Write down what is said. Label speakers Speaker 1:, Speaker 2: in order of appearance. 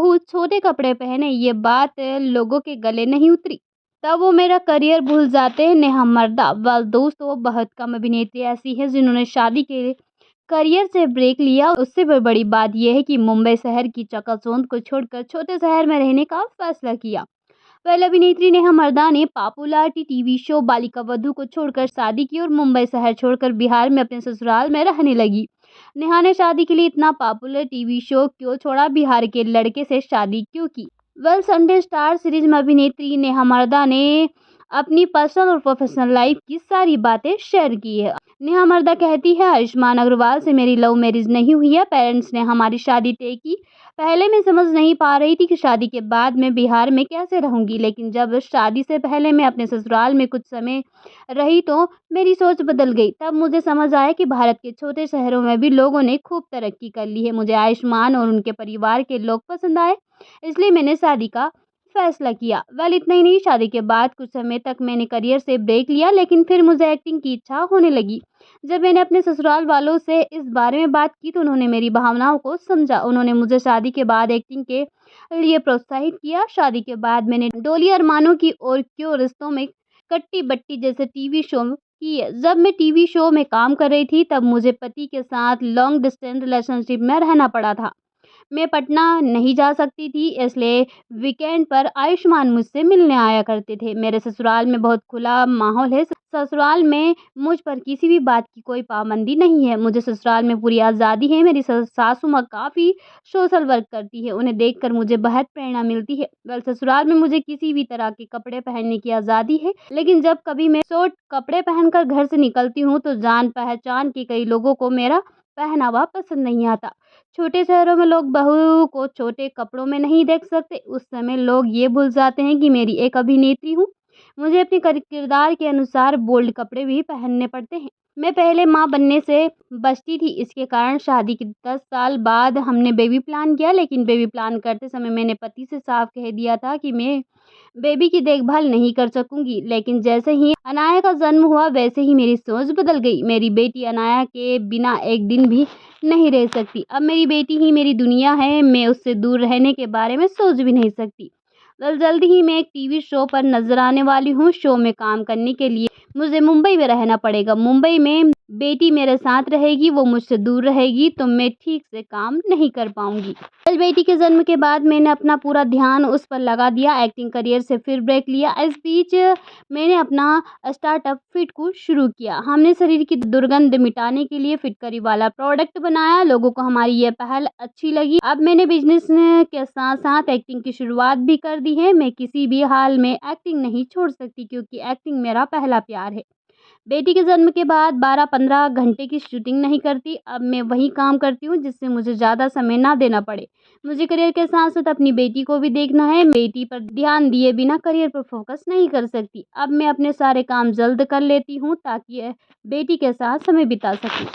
Speaker 1: बहू छोटे कपड़े पहने ये बात लोगों के गले नहीं उतरी, तब वो मेरा करियर भूल जाते हैं। नेहा मर्दा, वेल दोस्तों, बहुत कम अभिनेत्री ऐसी है जिन्होंने शादी के करियर से ब्रेक लिया। उससे भी बड़ी बात यह है कि मुंबई शहर की चकाचौंध को छोड़कर छोटे शहर में रहने का फैसला किया। पहले अभिनेत्री नेहा मर्दा ने popular TV show Balika Vadhu को छोड़कर शादी की और मुंबई शहर छोड़कर बिहार में अपने ससुराल में रहने लगी। नेहा ने शादी के लिए इतना पॉपुलर टीवी शो क्यों छोड़ा, बिहार के लड़के से शादी क्यों की? वेल, संडे स्टार सीरीज में अभिनेत्री नेहा मर्दा ने अपनी पर्सनल और प्रोफेशनल लाइफ की सारी बातें शेयर की है। नेहा मर्दा कहती है, आयुष्मान अग्रवाल से मेरी लव मैरिज नहीं हुई है। पेरेंट्स ने हमारी शादी तय की। पहले मैं समझ नहीं पा रही थी कि शादी के बाद मैं बिहार में कैसे रहूंगी, लेकिन जब शादी से पहले मैं अपने ससुराल में कुछ समय रही तो मेरी सोच बदल गई। तब मुझे समझ आया कि भारत के छोटे शहरों में भी लोगों ने खूब तरक्की कर ली है। मुझे आयुष्मान और उनके परिवार के लोग पसंद आए, इसलिए मैंने शादी का फैसला किया। वेल, इतना ही नहीं, शादी के बाद कुछ समय तक मैंने करियर से ब्रेक लिया, लेकिन फिर मुझे एक्टिंग की इच्छा होने लगी। जब मैंने अपने ससुराल वालों से इस बारे में बात की तो उन्होंने मेरी भावनाओं को समझा। उन्होंने मुझे शादी के बाद एक्टिंग के लिए प्रोत्साहित किया। शादी के बाद मैंने डोली अरमानों की और क्यों रिश्तों में कट्टी बट्टी जैसे टीवी शो किए। जब मैं टीवी शो में काम कर रही थी तब मुझे पति के साथ लॉन्ग डिस्टेंस रिलेशनशिप में रहना पड़ा था। मैं पटना नहीं जा सकती थी, इसलिए वीकेंड पर आयुष्मान मुझसे मिलने आया करते थे। मेरे ससुराल में बहुत खुला माहौल है। ससुराल में मुझ पर किसी भी बात की कोई पाबंदी नहीं है। मुझे ससुराल में पूरी आज़ादी है। मेरी सासू माँ काफ़ी सोशल वर्क करती है, उन्हें देखकर मुझे बहुत प्रेरणा मिलती है। वेल, ससुराल में मुझे किसी भी तरह के कपड़े पहनने की आज़ादी है, लेकिन जब कभी मैं शॉर्ट कपड़े पहनकर घर से निकलती हूँ तो जान पहचान के कई लोगों को मेरा पहनावा पसंद नहीं आता। छोटे शहरों में लोग बहू को छोटे कपड़ों में नहीं देख सकते। उस समय लोग ये भूल जाते हैं कि मेरी एक अभिनेत्री हूँ। मुझे अपने किरदार के अनुसार बोल्ड कपड़े भी पहनने पड़ते हैं। मैं पहले माँ बनने से बचती थी, इसके कारण शादी के 10 साल बाद हमने बेबी प्लान किया, लेकिन बेबी प्लान करते समय मैंने पति से साफ कह दिया था कि मैं बेबी की देखभाल नहीं कर सकूंगी। लेकिन जैसे ही अनाया का जन्म हुआ वैसे ही मेरी सोच बदल गई। मेरी बेटी अनाया के बिना एक दिन भी नहीं रह सकती। अब मेरी बेटी ही मेरी दुनिया है। मैं उससे दूर रहने के बारे में सोच भी नहीं सकती। वेल, जल्दी ही मैं एक टीवी शो पर नजर आने वाली हूँ। शो में काम करने के लिए मुझे मुंबई में रहना पड़ेगा। मुंबई में बेटी मेरे साथ रहेगी, वो मुझसे दूर रहेगी तो मैं ठीक से काम नहीं कर पाऊंगी। कल बेटी के जन्म के बाद मैंने अपना पूरा ध्यान उस पर लगा दिया। एक्टिंग करियर से फिर ब्रेक लिया। इस बीच मैंने अपना स्टार्टअप फिट को शुरू किया। हमने शरीर की दुर्गंध मिटाने के लिए फिटकरी वाला प्रोडक्ट बनाया। लोगों को हमारी ये पहल अच्छी लगी। अब मैंने बिजनेस के साथ साथ एक्टिंग की शुरुआत भी कर दी है। मैं किसी भी हाल में एक्टिंग नहीं छोड़ सकती, क्योंकि एक्टिंग मेरा पहला प्यार है। बेटी के जन्म के बाद 12-15 घंटे की शूटिंग नहीं करती। अब मैं वही काम करती हूँ जिससे मुझे ज़्यादा समय ना देना पड़े। मुझे करियर के साथ साथ अपनी बेटी को भी देखना है। बेटी पर ध्यान दिए बिना करियर पर फोकस नहीं कर सकती। अब मैं अपने सारे काम जल्द कर लेती हूँ ताकि बेटी के साथ समय बिता सकूँ।